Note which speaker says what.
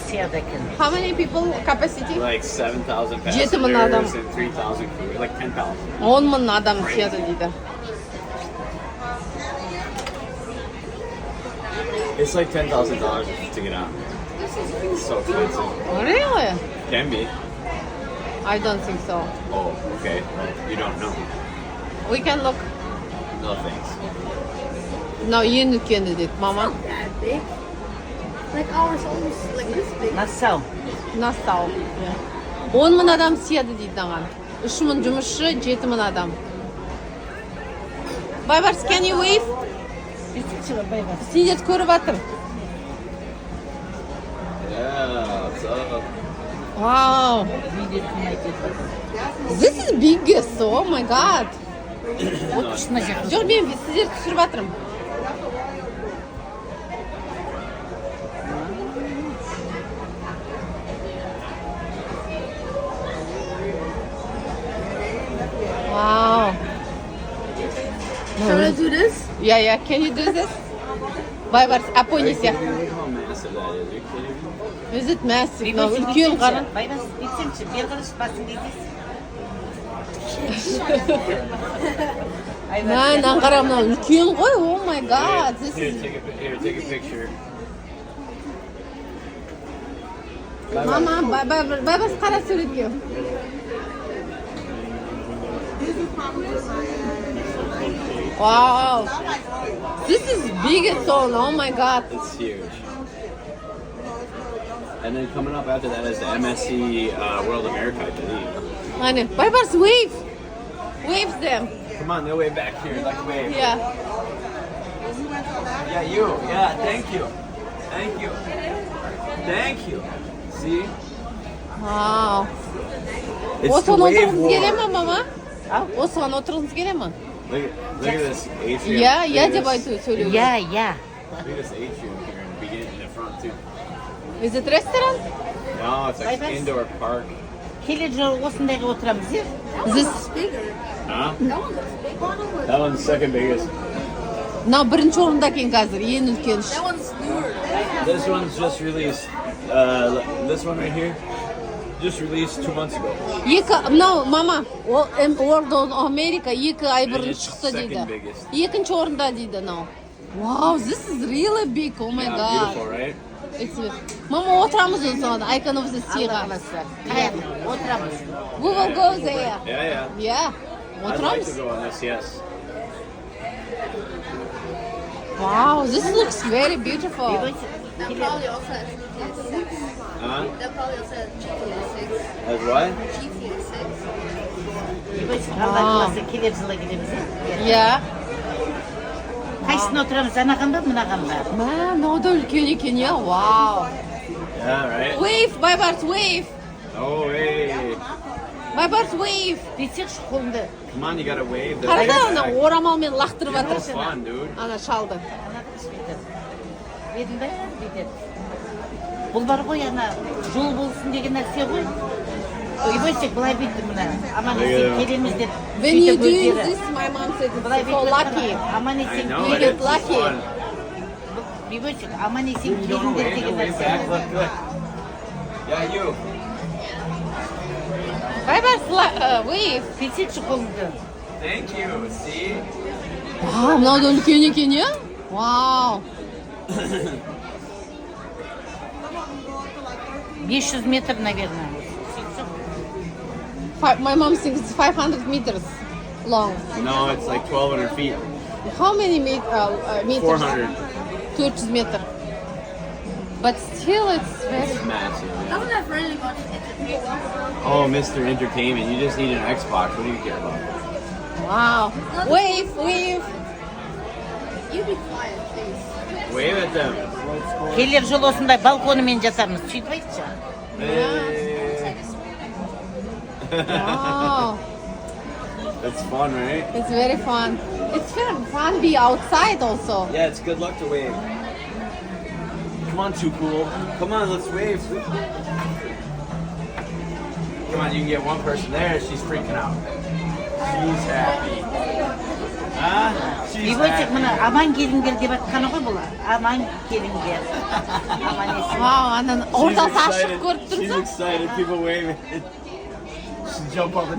Speaker 1: siyada ekan.
Speaker 2: How many people capacity?
Speaker 3: Like 7,000
Speaker 2: Жеті мың адам.
Speaker 3: passengers and 3,000 crew. Like 10,000.
Speaker 2: 10 мың адам сыяды дейді.
Speaker 3: It's like $10,000 to get on. It's so expensive.
Speaker 2: Really?
Speaker 3: Can be.
Speaker 2: I don't think so.
Speaker 3: Oh, okay. You don't know.
Speaker 2: We can look.
Speaker 3: No thanks.
Speaker 2: No, ең үлкені дейді, мама.
Speaker 4: That big. Like ours almost like this big.
Speaker 1: Nassau.
Speaker 2: Nassau. 10 мың адам сыяды дейді аған. 3 мың жұмысшы, 7 мың адам. Байбарс, can you wave? Сендерді көріп жатыр.
Speaker 3: Yeah, what's up?
Speaker 2: Wow. This is biggest. Oh my god. Жоқ, мен сіздерді түсіріп жатырмын. Wow.
Speaker 4: Shall I do this?
Speaker 2: Yeah. Can you do this? Байбарс, апойни сияқты.
Speaker 3: Look how massive that is. Are you kidding me?
Speaker 2: Is it massive? No, үлкен қара.
Speaker 1: Байбас, бітсеңші, бер қараш басын дейсіз.
Speaker 2: Нан қара, мына үлкен ғой. Oh my god. This
Speaker 3: Here,
Speaker 2: is...
Speaker 3: take a picture.
Speaker 2: Мама, байбас қара суретке. Wow. This is big as all. Oh my god.
Speaker 3: It's huge. And then coming up after that is the MSC World America, I believe.
Speaker 2: Honey, байбарс wave. Waves them.
Speaker 3: Come on, they'll wave back here. Like wave.
Speaker 2: Yeah.
Speaker 3: Yeah, you. Yeah, thank you. Thank you. Thank you. See?
Speaker 2: Wow.
Speaker 3: It's the
Speaker 2: Осыған
Speaker 3: wave
Speaker 2: отырғыңыз келе ма,
Speaker 3: war.
Speaker 2: мама? Осыған отырғыңыз келе ма?
Speaker 3: Look at this atrium.
Speaker 2: Я
Speaker 3: Look
Speaker 2: деп
Speaker 3: at
Speaker 2: айту сөйлеу.
Speaker 1: Я.
Speaker 3: Look at this atrium here in the beginning, in the front too.
Speaker 2: Is it restaurant?
Speaker 3: No, it's like
Speaker 1: Bye-bye.
Speaker 3: indoor park.
Speaker 1: Келер жолы осындайға отырамыз, е?
Speaker 2: This...
Speaker 4: Bigger.
Speaker 3: Huh?
Speaker 4: That one looks big.
Speaker 3: That one's second biggest.
Speaker 2: Мынау бірінші орында екен қазір, ең үлкен.
Speaker 4: That one's newer.
Speaker 3: This one's just released. This one right here, just released 2 months ago.
Speaker 2: Мынау, мама, World of America 2 ай бұрын
Speaker 3: it's
Speaker 2: шықты дейді.
Speaker 3: second biggest.
Speaker 2: Екінші орында дейді, мынау. Wow, this is really big. Oh my
Speaker 3: Yeah,
Speaker 2: god.
Speaker 3: beautiful, right?
Speaker 2: Мама, отырамыз осыған, айканымызды сыйға.
Speaker 1: Отырамыз.
Speaker 2: We will go there.
Speaker 3: Yeah.
Speaker 2: Yeah,
Speaker 3: I'd like to
Speaker 2: отырамыз.
Speaker 3: go on this, yes.
Speaker 2: Wow, this looks very beautiful.
Speaker 4: That probably also has GTA 6.
Speaker 3: Huh?
Speaker 4: That probably also has GTA 6.
Speaker 3: As what?
Speaker 4: GTA 6.
Speaker 1: Алла қаласа келер жылы келеміз, е?
Speaker 2: Yeah.
Speaker 1: Қайсына отырамыз, анаған ба, мынаған ба?
Speaker 2: Мә, мынау да үлкен екен, иә, вау.
Speaker 3: Yeah, right?
Speaker 2: Wave, байбарс, wave.
Speaker 3: Oh, hey.
Speaker 2: Байбарс, wave.
Speaker 1: Бетсеңші қолыңды.
Speaker 3: Come on, you gotta wave.
Speaker 2: Қарда, ана орамалмен лақтырып
Speaker 3: No
Speaker 2: жатыр.
Speaker 3: fun, dude.
Speaker 2: Ана шалды.
Speaker 1: Ана сөйтіп. Бетін бе? Бүйтеді. Бұл бар ғой, ана жол болсын деген нәрсе ғой. Үйбөйсек, былай бүйтті мына. Аман есен келеміз деп.
Speaker 2: When you
Speaker 1: сөйтіп
Speaker 2: doing
Speaker 1: өздері.
Speaker 2: this, my mom said
Speaker 1: Былай
Speaker 2: it's so
Speaker 1: бүйтіп
Speaker 2: lucky.
Speaker 1: Аман
Speaker 3: I
Speaker 1: есен
Speaker 3: know,
Speaker 2: You
Speaker 3: it
Speaker 2: get
Speaker 3: is.
Speaker 2: lucky.
Speaker 3: It's fun.
Speaker 1: Үйбөйсек, аман есен
Speaker 3: You don't
Speaker 1: келіңдер
Speaker 3: wave,
Speaker 1: деген
Speaker 3: don't wave
Speaker 1: нәрсе.
Speaker 3: back, look good. Yeah, you.
Speaker 2: Байбарс, wave.
Speaker 1: Бетсеңші қолыңды.
Speaker 3: Thank you, see?
Speaker 2: Вау, мынау да үлкен екен, иә? Вау.
Speaker 1: 500 метр, наверное.
Speaker 2: My mom thinks it's 500 meters long.
Speaker 3: No, it's like 1,200 feet.
Speaker 2: How many meters?
Speaker 3: 400.
Speaker 2: 400 meters. But still, it's very...
Speaker 3: It's massive.
Speaker 4: I
Speaker 3: Man.
Speaker 4: don't have really much entertainment.
Speaker 3: Oh, Mr. Entertainment. You just need an Xbox. What do you care about?
Speaker 2: Wow. Wave, wave.
Speaker 4: You be quiet, please.
Speaker 3: Wave at them.
Speaker 1: Келер жыл осындай балконымен жатамыз. Сөйтіп айтшы.
Speaker 3: Hey.
Speaker 2: Wow.
Speaker 3: That's fun, right?
Speaker 2: It's very fun. It's very fun be outside also.
Speaker 3: Yeah, it's good luck to wave. Come on, too cool. Come on, let's wave. Come on, you can get one person there. She's freaking out. She's happy. She's
Speaker 1: Үйбойсек
Speaker 3: happy.
Speaker 1: мына аман келіңдер деп атқаны ғой бұл. Аман келіңдер. Аман есен.
Speaker 2: Вау, анан
Speaker 3: She's
Speaker 2: ортасы ашық
Speaker 3: excited.
Speaker 2: көріп
Speaker 3: She's
Speaker 2: тұрсың.
Speaker 3: excited. People waving. She jump up and